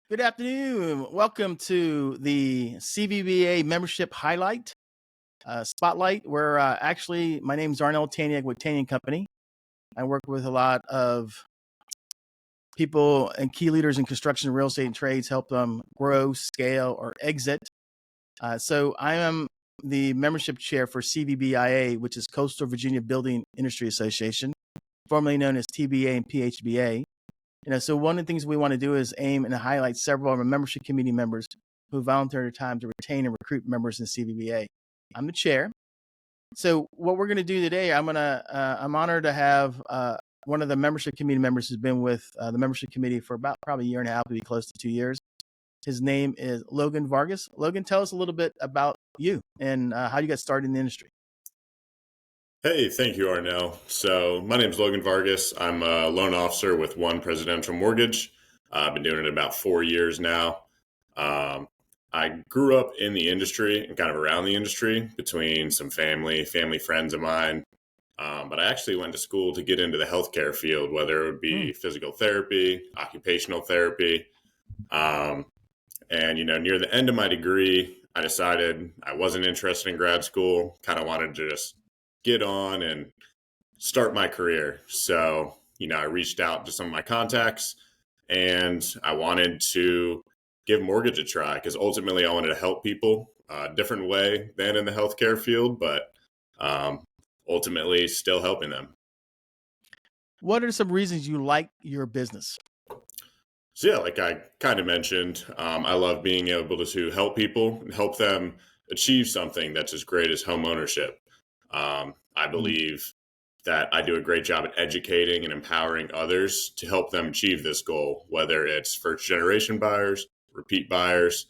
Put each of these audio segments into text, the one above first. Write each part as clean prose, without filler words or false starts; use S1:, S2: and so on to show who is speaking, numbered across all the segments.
S1: Good afternoon. Welcome to the CVBIA membership highlight spotlight. Where actually, my name is Arnel Tanyag with Tanyag Company. I work with a lot of people and key leaders in construction, real estate, and trades, help them grow, scale, or exit. So I am the membership chair for CVBIA, which is Coastal Virginia Building Industry Association, formerly known as TBA and PHBA. So one of the things we want to do is aim and highlight several of our membership committee members who volunteer their time to retain and recruit members in CVBA. I'm the chair. So what we're going to do today, I'm honored to have one of the membership committee members who's been with the membership committee for about probably a year and a half, to be close to 2 years. His name is Logan Vargas. Logan, tell us a little bit about you and how you got started in the industry.
S2: Hey, thank you, Arnel. So my name is Logan Vargas. I'm a loan officer with One Presidential Mortgage. I've been doing it about 4 years now. I grew up in the industry and kind of around the industry between some family friends of mine. But I actually went to school to get into the healthcare field, whether it would be physical therapy, occupational therapy. And near the end of my degree, I decided I wasn't interested in grad school, kind of wanted to just get on and start my career. So, I reached out to some of my contacts and I wanted to give mortgage a try because ultimately I wanted to help people a different way than in the healthcare field, but ultimately still helping them.
S1: What are some reasons you like your business?
S2: So yeah, like I kind of mentioned, I love being able to help people and help them achieve something that's as great as home ownership. I believe that I do a great job at educating and empowering others to help them achieve this goal, whether it's first generation buyers, repeat buyers,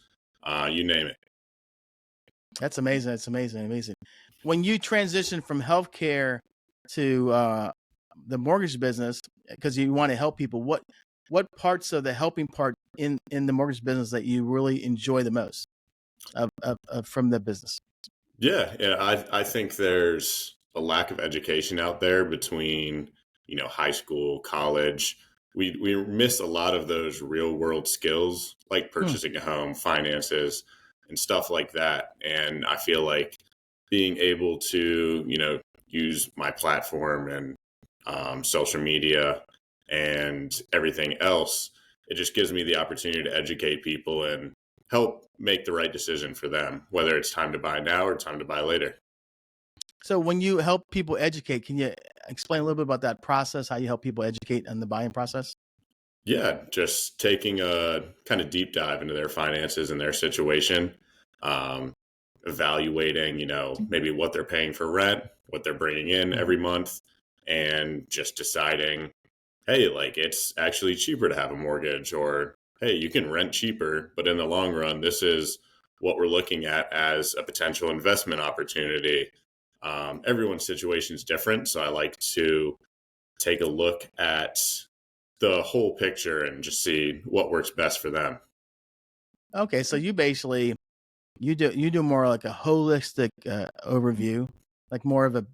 S2: you name it.
S1: That's amazing. That's amazing. When you transition from healthcare to the mortgage business, because you want to help people, what parts of the helping part in the mortgage business that you really enjoy the most from the business?
S2: Yeah. I think there's a lack of education out there between, high school, college. We miss a lot of those real world skills like purchasing a home, finances, and stuff like that. And I feel like being able to, use my platform and social media and everything else, it just gives me the opportunity to educate people and help make the right decision for them, whether it's time to buy now or time to buy later.
S1: So when you help people educate, can you explain a little bit about that process, how you help people educate on the buying process?
S2: Yeah, just taking a kind of deep dive into their finances and their situation, um, evaluating, maybe what they're paying for rent, what they're bringing in every month, and just deciding, hey, like it's actually cheaper to have a mortgage, or hey, you can rent cheaper, but in the long run, this is what we're looking at as a potential investment opportunity. Everyone's situation is different, so I like to take a look at the whole picture and just see what works best for them.
S1: Okay, so you do more like a holistic overview, like more of a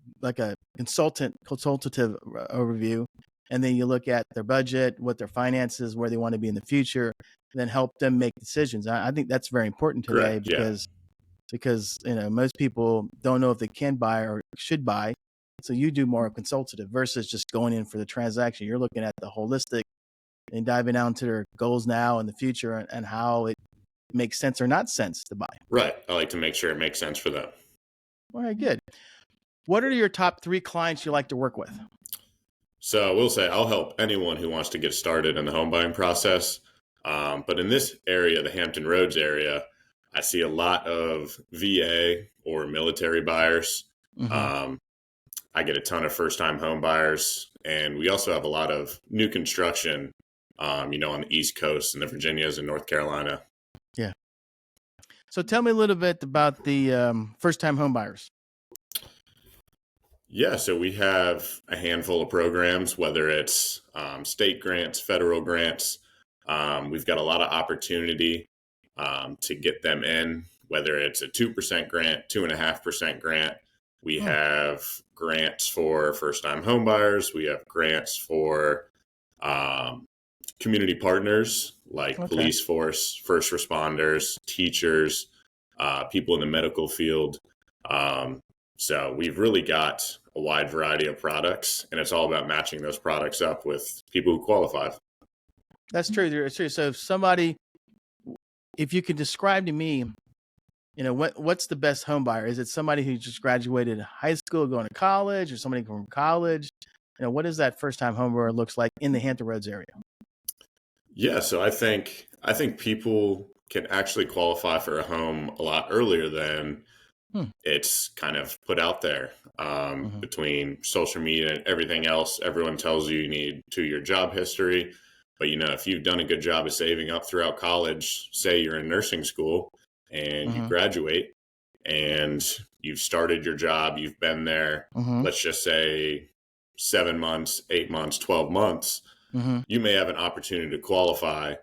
S1: consultative overview, and then you look at their budget, what their finances, where they want to be in the future, and then help them make decisions. I think that's very important today
S2: Correct. Yeah.
S1: because most people don't know if they can buy or should buy. So you do more consultative versus just going in for the transaction. You're looking at the holistic and diving down to their goals now and the future and how it makes sense or not sense to buy.
S2: Right. I like to make sure it makes sense for them.
S1: All right, good. What are your top 3 clients you like to work with?
S2: So I will say I'll help anyone who wants to get started in the home buying process. But in this area, the Hampton Roads area, I see a lot of VA or military buyers. Um, I get a ton of first time home buyers. And we also have a lot of new construction, on the East Coast and the Virginias and North Carolina.
S1: Yeah. So tell me a little bit about the first-time home buyers.
S2: Yeah, so we have a handful of programs, whether it's state grants, federal grants. We've got a lot of opportunity to get them in, whether it's a 2% grant, 2.5% grant. We have grants for first time home buyers. We have grants for community partners like
S1: Okay.
S2: police force, first responders, teachers, people in the medical field. Um, so we've really got a wide variety of products, and it's all about matching those products up with people who qualify.
S1: That's true. It's true. So if you could describe to me, what's the best home buyer? Is it somebody who just graduated high school, going to college, or somebody from college? What does that first time home buyer looks like in the Hampton Roads area?
S2: Yeah, so I think people can actually qualify for a home a lot earlier than
S1: Hmm.
S2: it's kind of put out there.
S1: Mm-hmm.
S2: Between social media and everything else, everyone tells you need 2-year job history. But if you've done a good job of saving up throughout college, say you're in nursing school and you
S1: Mm-hmm.
S2: graduate and you've started your job, you've been there,
S1: Mm-hmm.
S2: let's just say 7 months, 8 months, 12 months,
S1: Mm-hmm.
S2: you may have an opportunity to qualify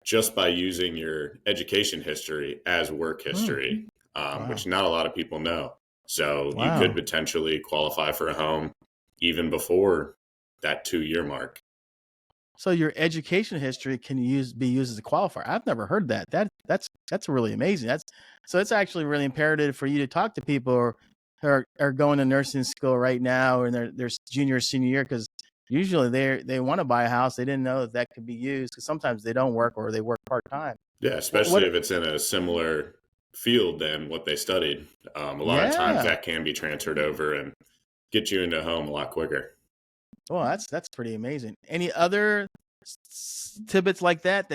S2: just by using your education history as work history,
S1: Wow.
S2: which not a lot of people know. So you could
S1: Wow.
S2: potentially qualify for a home even before that 2-year mark.
S1: So your education history can be used as a qualifier. I've never heard that. That's really amazing. So it's actually really imperative for you to talk to people who are going to nursing school right now and they're junior or senior year, because usually they want to buy a house. They didn't know that could be used, because sometimes they don't work or they work part time.
S2: Yeah, especially if it's in a similar field than what they studied. A lot of times
S1: Yeah.
S2: that can be transferred over and get you into a home a lot quicker.
S1: Well, that's pretty amazing. Any other tidbits like that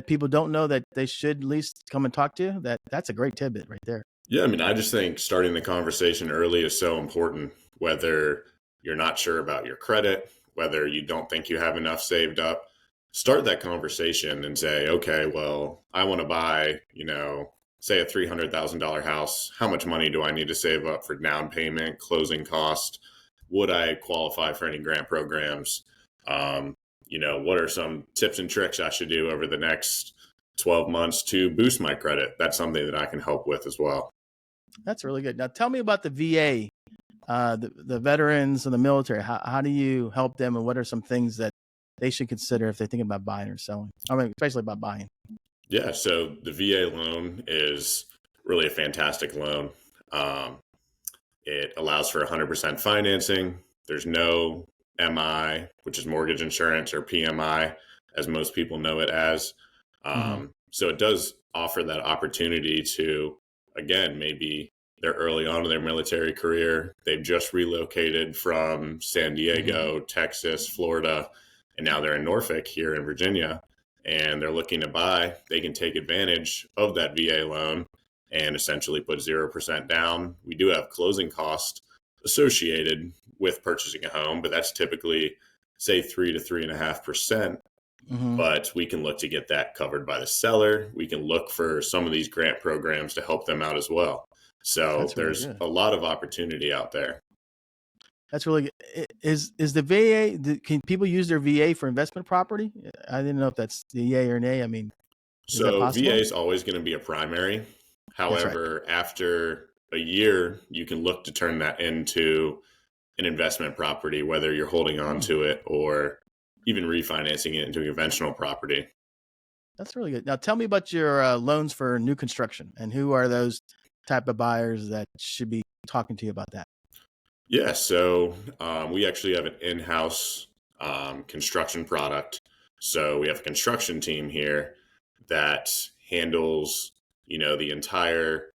S1: people don't know that they should at least come and talk to you? That's a great tidbit right there.
S2: Yeah, I mean, I just think starting the conversation early is so important, whether you're not sure about your credit, whether you don't think you have enough saved up. Start that conversation and say, okay, well, I want to buy, say a $300,000 house. How much money do I need to save up for down payment, closing cost? Would I qualify for any grant programs? What are some tips and tricks I should do over the next 12 months to boost my credit? That's something that I can help with as well.
S1: That's really good. Now tell me about the VA, the veterans of the military. How do you help them, and what are some things that they should consider if they're thinking about buying or selling? I mean, especially about buying.
S2: Yeah, so the VA loan is really a fantastic loan. Um, it allows for 100% financing. There's no MI, which is mortgage insurance, or PMI, as most people know it as.
S1: Mm-hmm.
S2: So it does offer that opportunity to, again, maybe they're early on in their military career. They've just relocated from San Diego, Texas, Florida, and now they're in Norfolk here in Virginia, and they're looking to buy. They can take advantage of that VA loan and essentially put 0% down. We do have closing costs associated with purchasing a home, but that's typically, say, 3 to 3.5%.
S1: Mm-hmm.
S2: But we can look to get that covered by the seller. We can look for some of these grant programs to help them out as well. So
S1: That's really
S2: there's
S1: good.
S2: a lot of opportunity out there.
S1: That's really good. Is the VA? Can people use their VA for investment property? I didn't know if that's the yay or nay. I mean, is that
S2: So VA
S1: possible?
S2: is always going to be a primary.
S1: That's right.
S2: However, after a year, you can look to turn that into an investment property, whether you're holding on
S1: Hmm.
S2: to it or even refinancing it into a conventional property.
S1: That's really good. Now, tell me about your loans for new construction, and who are those type of buyers that should be talking to you about that?
S2: Yeah, so we actually have an in-house construction product. So we have a construction team here that handles, the entire,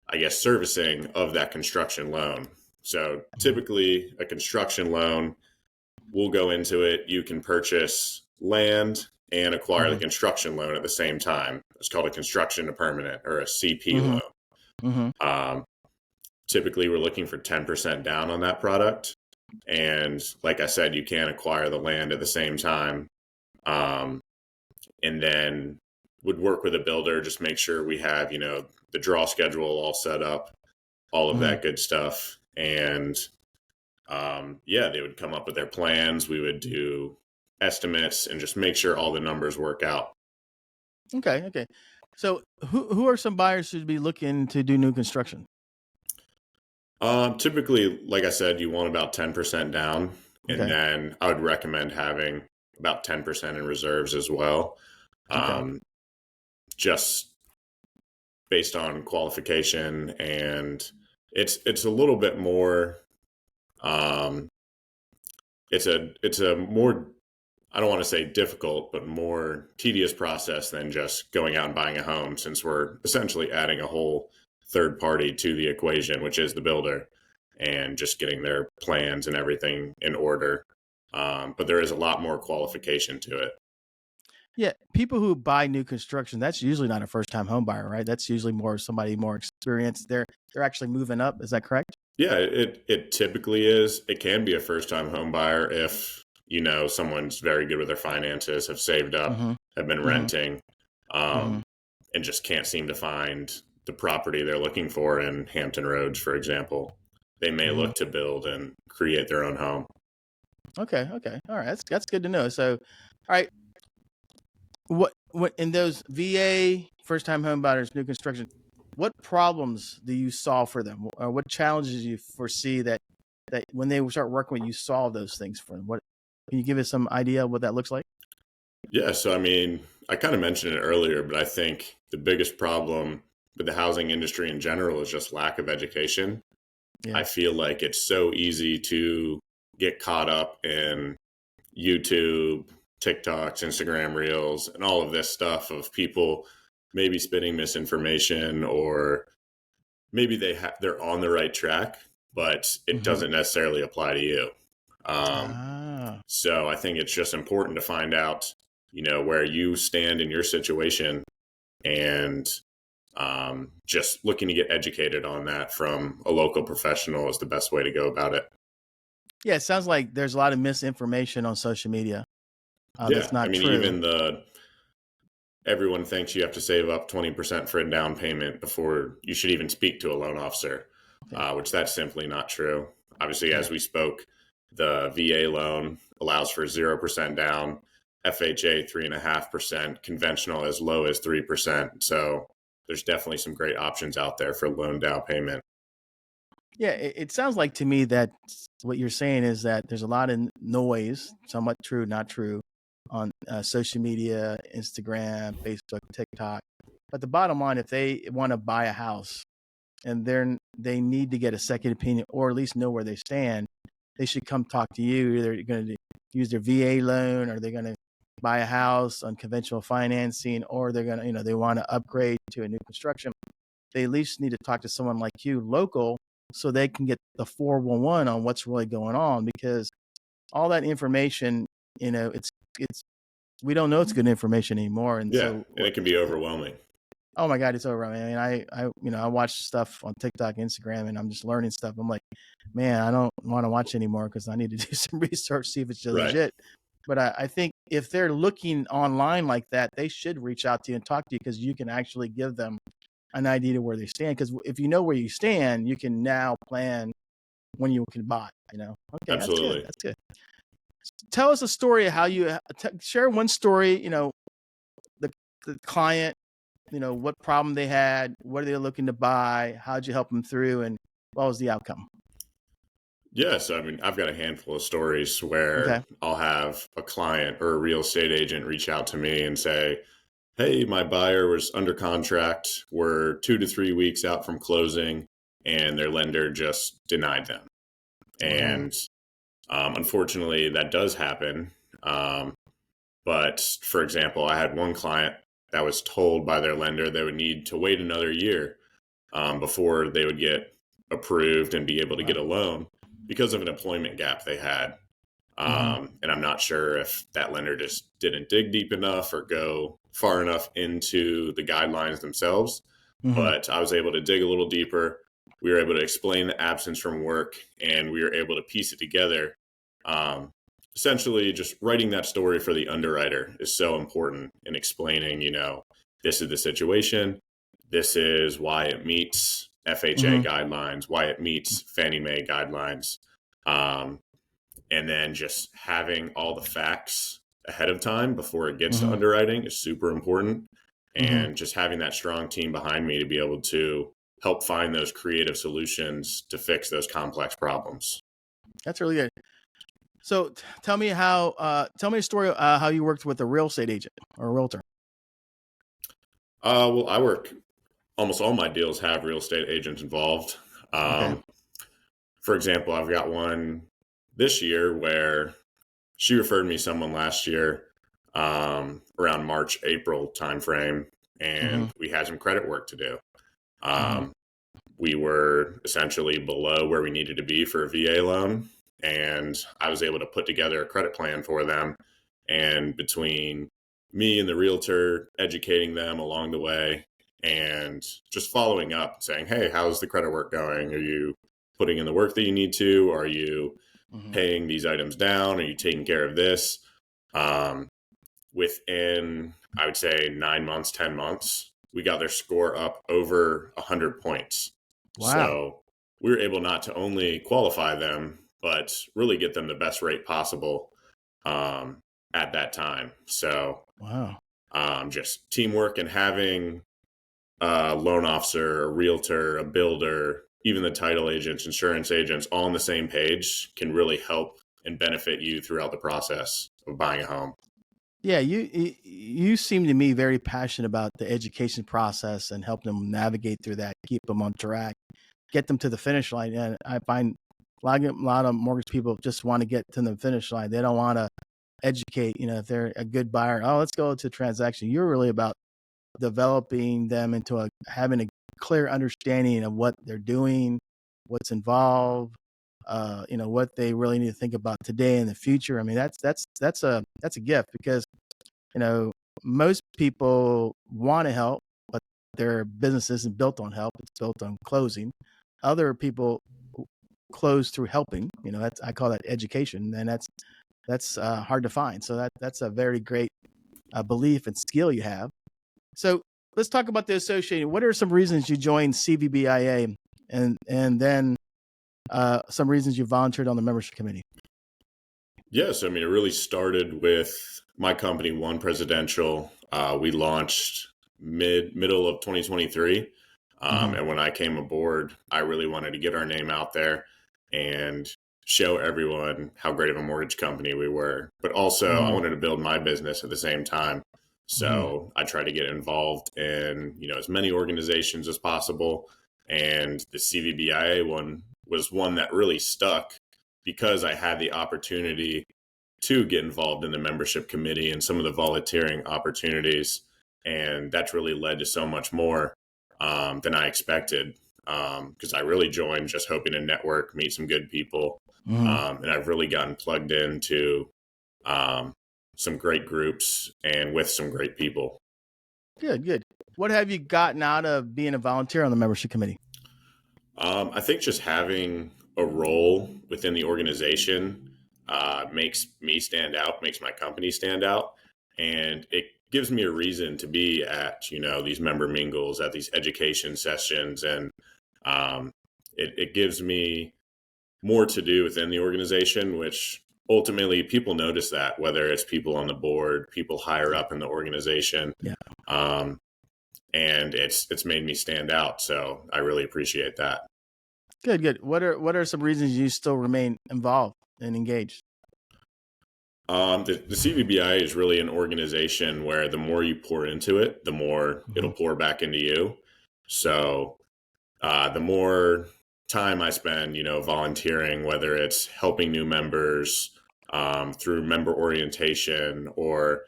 S2: I guess, servicing of that construction loan. So
S1: Mhm.
S2: typically, a construction loan, we'll go into it. You can purchase land and acquire the
S1: Mhm.
S2: construction loan at the same time. It's called a construction to permanent, or a CP
S1: Mhm.
S2: loan.
S1: Mhm.
S2: Um, Typically, we're looking for 10% down on that product. And like I said, you can acquire the land at the same time. Um, and then would work with a builder, just make sure we have, the draw schedule all set up, all of
S1: Mhm.
S2: that good stuff. And yeah, they would come up with their plans. We would do estimates and just make sure all the numbers work out.
S1: Okay. Okay. So, who are some buyers who'd be looking to do new construction?
S2: Typically, like I said, you want about 10% down. And
S1: Okay.
S2: then I would recommend having about 10% in reserves as well.
S1: Okay.
S2: Just based on qualification, and it's a little bit more. Um, it's a more, I don't want to say difficult, but more tedious process than just going out and buying a home, since we're essentially adding a whole third party to the equation, which is the builder, and just getting their plans and everything in order. But there is a lot more qualification to it.
S1: Yeah, people who buy new construction, that's usually not a first-time home buyer, right? That's usually more somebody more experienced. They're actually moving up. Is that correct?
S2: Yeah, it typically is. It can be a first time home buyer if someone's very good with their finances, have saved up,
S1: Mm-hmm.
S2: have been
S1: Mm-hmm.
S2: renting,
S1: Mm-hmm.
S2: and just can't seem to find the property they're looking for in Hampton Roads, for example. They may
S1: Mm-hmm.
S2: look to build and create their own home.
S1: Okay. Okay. All right. That's good to know. So, all right. What in those VA first-time home buyers, new construction, what problems do you solve for them? What challenges do you foresee that when they start working with you, solve those things for them? What can you give us some idea of what that looks like?
S2: Yeah, so I mean, I kind of mentioned it earlier, but I think the biggest problem with the housing industry in general is just lack of education. I
S1: Yeah.
S2: feel like it's so easy to get caught up in YouTube, TikToks, Instagram Reels, and all of this stuff of people maybe spitting misinformation, or maybe they're on the right track, but it
S1: Mm-hmm.
S2: doesn't necessarily apply to you. Um,
S1: Ah.
S2: so I think it's just important to find out, where you stand in your situation, and just looking to get educated on that from a local professional is the best way to go about it.
S1: Yeah, it sounds like there's a lot of misinformation on social media. That's
S2: Yeah, I
S1: not
S2: mean,
S1: true.
S2: even everyone thinks you have to save up 20% for a down payment before you should even speak to a loan officer,
S1: Yeah.
S2: which that's simply not true. Obviously,
S1: Yeah.
S2: as we spoke, the VA loan allows for 0% down, FHA 3.5%, conventional as low as 3%. So there's definitely some great options out there for loan down payment.
S1: Yeah, it sounds like to me that what you're saying is that there's a lot of noise, somewhat true, not true, on social media, Instagram, Facebook, TikTok. But the bottom line, if they want to buy a house and they need to get a second opinion or at least know where they stand, they should come talk to you. Either you're going to use their VA loan, or they're going to buy a house on conventional financing, or they're going to, they want to upgrade to a new construction. They at least need to talk to someone like you, local, so they can get the 411 on what's really going on, because all that information, it's we don't know it's good information anymore. And
S2: Yeah,
S1: so
S2: and it can be overwhelming.
S1: oh my God, it's over. I mean, I watch stuff on TikTok, Instagram, and I'm just learning stuff. I'm like, man, I don't want to watch anymore because I need to do some research, see if it's
S2: Right.
S1: legit. But I think if they're looking online like that, they should reach out to you and talk to you, because you can actually give them an idea to where they stand. Because if you know where you stand, you can now plan when you can buy. Okay, that's good.
S2: Absolutely.
S1: That's good. Tell us a story of how you share one story. The client, what problem they had, what are they looking to buy, how'd you help them through, and what was the outcome?
S2: Yeah, so I mean, I've got a handful of stories
S1: Okay.
S2: where I'll have a client or a real estate agent reach out to me and say, hey, my buyer was under contract. We're 2 to 3 weeks out from closing, and their lender just denied them.
S1: Uh-huh.
S2: And unfortunately, that does happen. But for example, I had one client that was told by their lender they would need to wait another year before they would get approved and be able to get
S1: Wow.
S2: a loan because of an employment gap they had.
S1: Mm-hmm.
S2: And I'm not sure if that lender just didn't dig deep enough or go far enough into the guidelines themselves.
S1: Mm-hmm.
S2: But I was able to dig a little deeper. We were able to explain the absence from work, and we were able to piece it together. Um, Essentially, just writing that story for the underwriter is so important in explaining, this is the situation. This is why it meets FHA
S1: Mm-hmm.
S2: guidelines, why it meets Fannie Mae guidelines. Um, and then just having all the facts ahead of time before it gets to
S1: Mm-hmm.
S2: underwriting is super important.
S1: Mm-hmm.
S2: And just having that strong team behind me to be able to help find those creative solutions to fix those complex problems.
S1: That's really good. So tell me tell me a story how you worked with a real estate agent or a realtor.
S2: Well, I work almost all my deals have real estate agents involved.
S1: Okay.
S2: Um, for example, I've got one this year where she referred me someone last year around March, April timeframe,
S1: Mm-hmm.
S2: and we had some credit work to do.
S1: Mm-hmm.
S2: Um, we were essentially below where we needed to be for a VA loan, and I was able to put together a credit plan for them. And between me and the realtor educating them along the way and just following up saying, hey, how's the credit work going? Are you putting in the work that you need to? Are you
S1: Mm-hmm.
S2: paying these items down? Are you taking care of this? Um, Within, I would say, 9 months, 10 months, we got their score up over 100 points.
S1: Wow.
S2: So we were able not to only qualify them, but really get them the best rate possible um, at that time. So
S1: Wow.
S2: just teamwork and having a loan officer, a realtor, a builder, even the title agents, insurance agents, all on the same page can really help and benefit you throughout the process of buying a home.
S1: Yeah, you seem to me very passionate about the education process and help them navigate through that, keep them on track, get them to the finish line. And I find a lot of mortgage people just want to get to the finish line. They don't want to educate. If they're a good buyer, oh, let's go to transaction. You're really about developing them into having a clear understanding of what they're doing, what's involved, what they really need to think about today and the future. I mean, that's a gift because you know most people want to help, but their business isn't built on help; it's built on closing. Other people close through helping. That's I call that education, and that's hard to find. So that's a very great belief and skill you have. So let's talk about the association. What are some reasons you joined CVBIA, and then some reasons you volunteered on the membership committee?
S2: Yes, I mean, it really started with my company, One Presidential. We launched middle of 2023.
S1: Mm-hmm.
S2: And when I came aboard, I really wanted to get our name out there and show everyone how great of a mortgage company we were. But also, I
S1: Mm-hmm.
S2: wanted to build my business at the same time.
S1: Mm-hmm.
S2: So I tried to get involved in as many organizations as possible. And the CVBIA one was one that really stuck because I had the opportunity to get involved in the membership committee and some of the volunteering opportunities. And that's really led to so much more than I expected. Because I really joined just hoping to network, meet some good people.
S1: Mm-hmm.
S2: And I've really gotten plugged into um, some great groups and with some great people.
S1: Good, good. What have you gotten out of being a volunteer on the membership committee?
S2: I think just having a role within the organization makes me stand out, makes my company stand out, and it gives me a reason to be at these member mingles, at these education sessions, and um, it gives me more to do within the organization, which ultimately people notice that whether it's people on the board, people higher up in the organization.
S1: Yeah.
S2: Um, and it's made me stand out. So I really appreciate that.
S1: Good, good. What are some reasons you still remain involved and engaged?
S2: The CVBI is really an organization where the more you pour into it, the more
S1: Mm-hmm.
S2: it'll pour back into you. So the more time I spend, volunteering, whether it's helping new members through member orientation or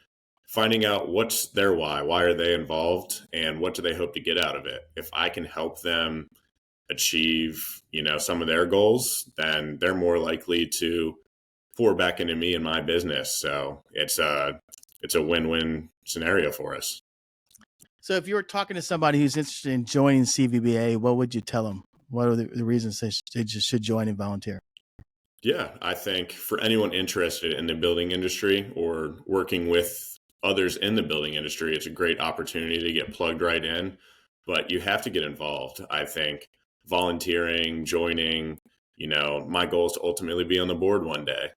S2: finding out what's their why are they involved, and what do they hope to get out of it. If I can help them achieve, some of their goals, then they're more likely to pour back into me and my business. So it's a win-win scenario for us.
S1: So if you were talking to somebody who's interested in joining CVBA, what would you tell them? What are the reasons they just should join and volunteer?
S2: Yeah, I think for anyone interested in the building industry or working with others in the building industry, it's a great opportunity to get plugged right in. But you have to get involved. I think volunteering, joining, my goal is to ultimately be on the board one day.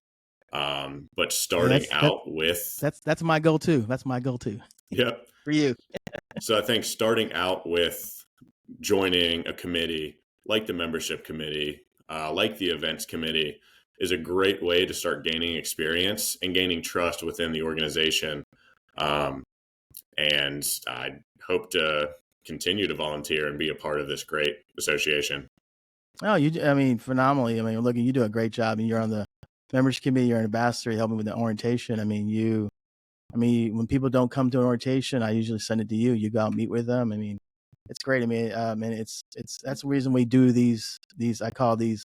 S2: But
S1: Yeah,
S2: starting out with,
S1: that's my goal too. That's my goal too
S2: yep.
S1: for you.
S2: So I think starting out with joining a committee like the membership committee, like the events committee, is a great way to start gaining experience and gaining trust within the organization. And I hope to continue to volunteer and be a part of this great association.
S1: Oh, I mean, phenomenally. I mean, Logan, you do a great job, and you're on the membership committee. You're an ambassador, helping with the orientation. I mean, when people don't come to an orientation, I usually send it to you. You go out and meet with them. I mean, it's great. I mean, and it's that's the reason we do these I call these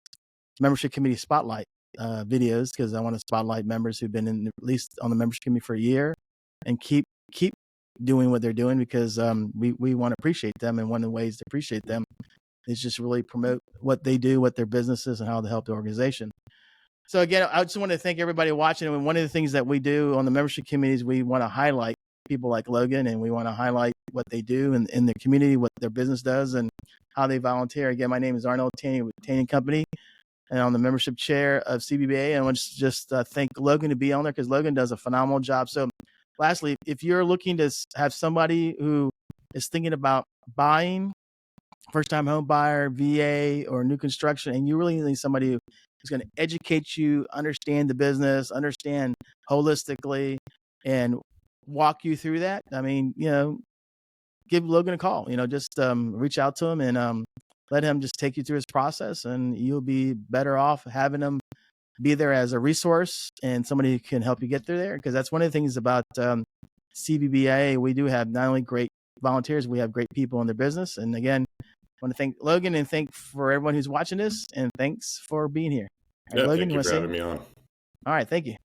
S1: membership committee spotlight videos, because I want to spotlight members who've been at least on the membership committee for a year and keep doing what they're doing, because we want to appreciate them, and one of the ways to appreciate them is just really promote what they do, what their business is, and how they help the organization. So again, I just want to thank everybody watching. And one of the things that we do on the membership committees, we want to highlight people like Logan, and we want to highlight what they do in the community, what their business does, and how they volunteer. Again, my name is Arnel Tanyag with Tanyag Company, and I'm the membership chair of CVBIA. And I want to just thank Logan to be on there, because Logan does a phenomenal job. So lastly, if you're looking to have somebody who is thinking about buying, first-time home buyer, VA, or new construction, and you really need somebody who's going to educate you, understand the business, understand holistically, and walk you through that, I mean, give Logan a call. Just reach out to him and let him just take you through his process, and you'll be better off having him be there as a resource and somebody who can help you get through there. Because that's one of the things about CVBIA. We do have not only great volunteers, we have great people in their business. And again, I want to thank Logan, and thank for everyone who's watching this, and thanks for being here.
S2: All right, Logan, thank you for having me on.
S1: All right, thank you.